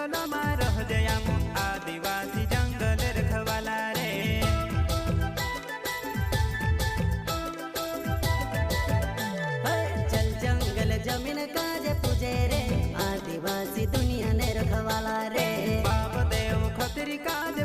जंगल में रह जया आदिवासी जंगल रखवाला रे। चल जंगल जमीन काज पूजे रे आदिवासी दुनिया ने रखवाला रे। बाप देव खतरी काज